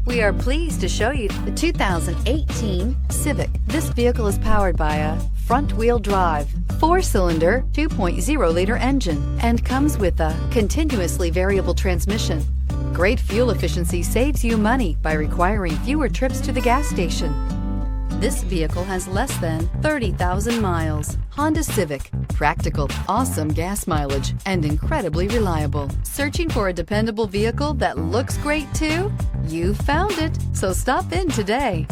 We are pleased to show you the 2018 Civic. This vehicle is powered by a front-wheel drive, 4-cylinder, 2.0-liter engine, and comes with a continuously variable transmission. Great fuel efficiency saves you money by requiring fewer trips to the gas station. This vehicle has less than 30,000 miles. Honda Civic. Practical, awesome gas mileage, and incredibly reliable. Searching for a dependable vehicle that looks great too? You found it, so stop in today.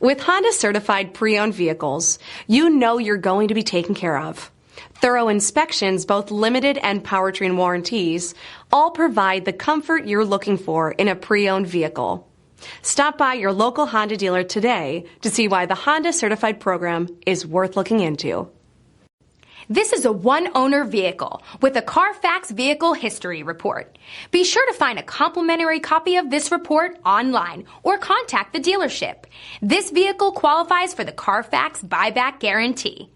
With Honda certified pre-owned vehicles, you know you're going to be taken care of. Thorough inspections, both limited and powertrain warranties, all provide the comfort you're looking for in a pre-owned vehicle. Stop by your local Honda dealer today to see why the Honda certified program is worth looking into. This is a one-owner vehicle with a Carfax Vehicle History Report. Be sure to find a complimentary copy of this report online or contact the dealership. This vehicle qualifies for the Carfax Buyback Guarantee.